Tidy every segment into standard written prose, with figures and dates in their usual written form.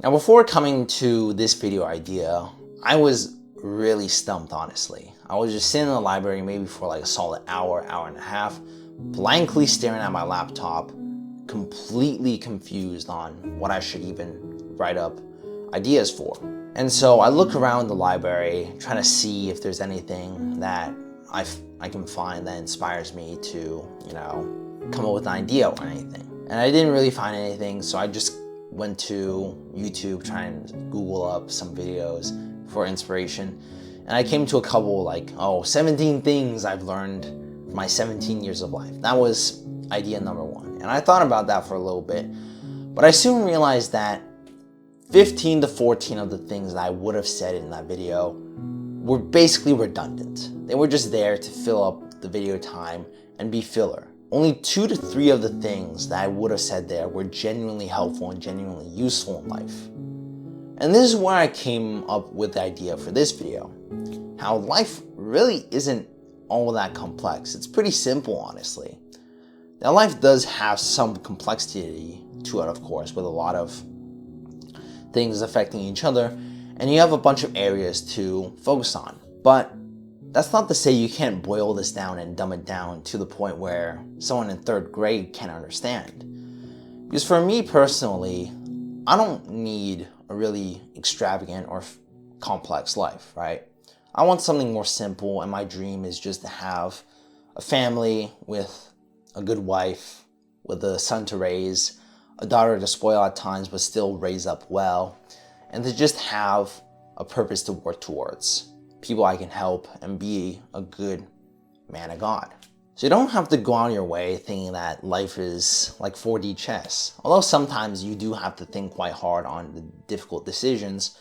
Now, before coming to this video idea, I was really stumped, honestly. I was just sitting in the library maybe for like a solid hour, hour and a half, blankly staring at my laptop, completely confused on what I should even write up ideas for. And so I look around the library trying to see if there's anything that I can find that inspires me to, come up with an idea or anything. And I didn't really find anything, so I just went to YouTube trying to Google up some videos for inspiration. And I came to a couple 17 things I've learned from my 17 years of life. That was idea number one. And I thought about that for a little bit, but I soon realized that 15 to 14 of the things that I would have said in that video were basically redundant. They were just there to fill up the video time and be filler. Only 2 to 3 of the things that I would have said there were genuinely helpful and genuinely useful in life. And this is where I came up with the idea for this video. How life really isn't all that complex. It's pretty simple, honestly. Now, life does have some complexity to it, of course, with a lot of things affecting each other, and you have a bunch of areas to focus on. But that's not to say you can't boil this down and dumb it down to the point where someone in 3rd grade can understand. Because for me personally, I don't need a really extravagant or complex life, right? I want something more simple, and my dream is just to have a family with a good wife, with a son to raise, a daughter to spoil at times but still raise up well, and to just have a purpose to work towards, people I can help, and be a good man of God. So you don't have to go out of your way thinking that life is like 4D chess, although sometimes you do have to think quite hard on the difficult decisions.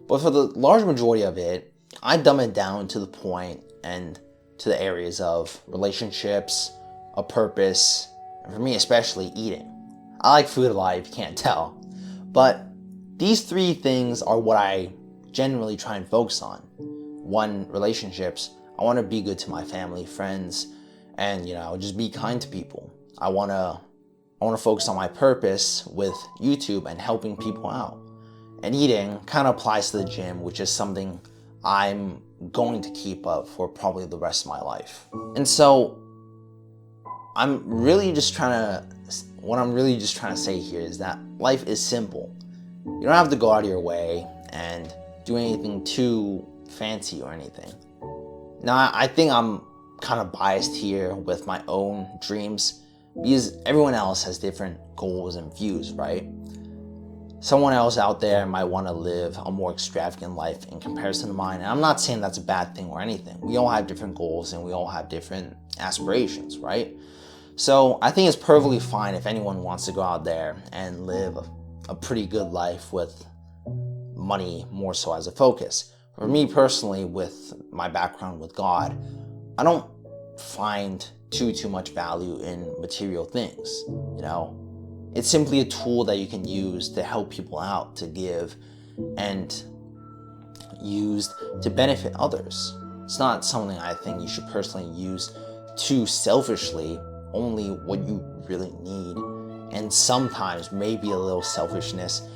But for the large majority of it, I dumb it down to the point and to the areas of relationships, a purpose, and for me especially, eating. I like food a lot, if you can't tell. But these 3 things are what I generally try and focus on. 1, relationships. I want to be good to my family, friends, and just be kind to people. I want to focus on my purpose with YouTube and helping people out. And eating kind of applies to the gym, which is something I'm going to keep up for probably the rest of my life. And so what I'm really just trying to say here is that life is simple. You don't have to go out of your way and do anything too fancy or anything. Now, I think I'm kind of biased here with my own dreams because everyone else has different goals and views, right? Someone else out there might want to live a more extravagant life in comparison to mine, and I'm not saying that's a bad thing or anything. We all have different goals and we all have different aspirations, right? So I think it's perfectly fine if anyone wants to go out there and live a pretty good life with money more so as a focus. For me personally, with my background with God, I don't find too much value in material things. It's simply a tool that you can use to help people out, to give, and used to benefit others. It's not something I think you should personally use too selfishly, only what you really need, and sometimes maybe a little selfishness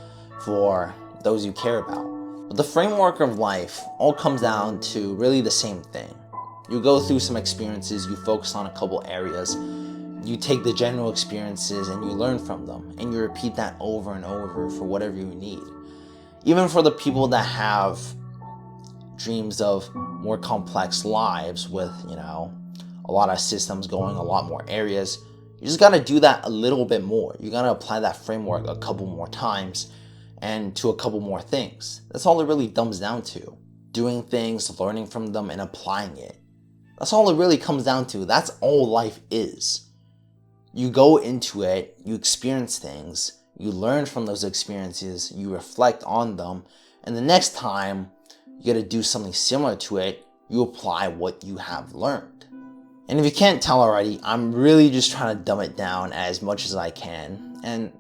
for those you care about. But the framework of life all comes down to really the same thing. You go through some experiences, you focus on a couple areas, you take the general experiences and you learn from them, and you repeat that over and over for whatever you need. Even for the people that have dreams of more complex lives with, a lot of systems going, a lot more areas, you just gotta do that a little bit more. You gotta apply that framework a couple more times and to a couple more things. That's all it really comes down to. Doing things, learning from them, and applying it. That's all it really comes down to. That's all life is. You go into it, you experience things, you learn from those experiences, you reflect on them, and the next time you gotta do something similar to it, you apply what you have learned. And if you can't tell already, I'm really just trying to dumb it down as much as I can, and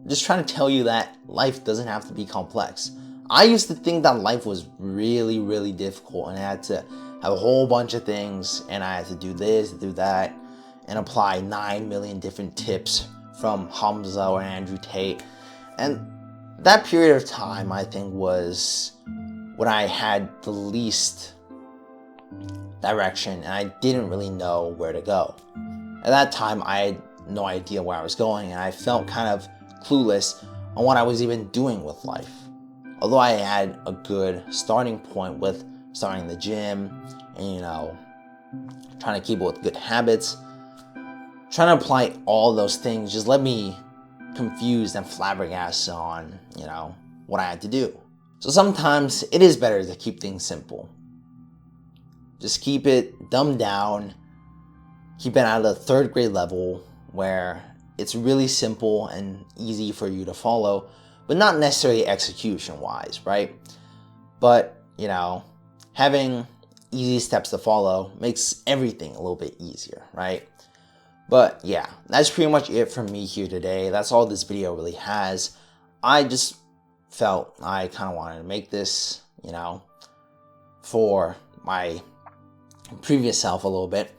just trying to tell you that life doesn't have to be complex. I used to think that life was really, really difficult, and I had to have a whole bunch of things, and I had to do this, do that, and apply 9 million different tips from Hamza or Andrew Tate. And that period of time, I think, was when I had the least direction and I didn't really know where to go. At that time, I had no idea where I was going, and I felt kind of clueless on what I was even doing with life. Although I had a good starting point with starting the gym and, trying to keep up with good habits, trying to apply all those things just left me confused and flabbergasted on, what I had to do. So sometimes it is better to keep things simple. Just keep it dumbed down, keep it at a third grade level where it's really simple and easy for you to follow, but not necessarily execution wise, right? But, having easy steps to follow makes everything a little bit easier, right? But yeah, that's pretty much it from me here today. That's all this video really has. I just felt I kind of wanted to make this, for my previous self a little bit.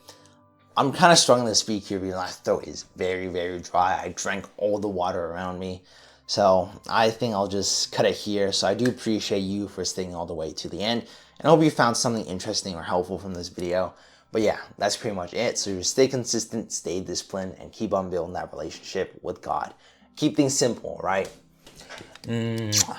I'm kind of struggling to speak here because my throat is very, very dry. I drank all the water around me. So I think I'll just cut it here. So I do appreciate you for staying all the way to the end. And I hope you found something interesting or helpful from this video. But yeah, that's pretty much it. So just stay consistent, stay disciplined, and keep on building that relationship with God. Keep things simple, right? Mwah.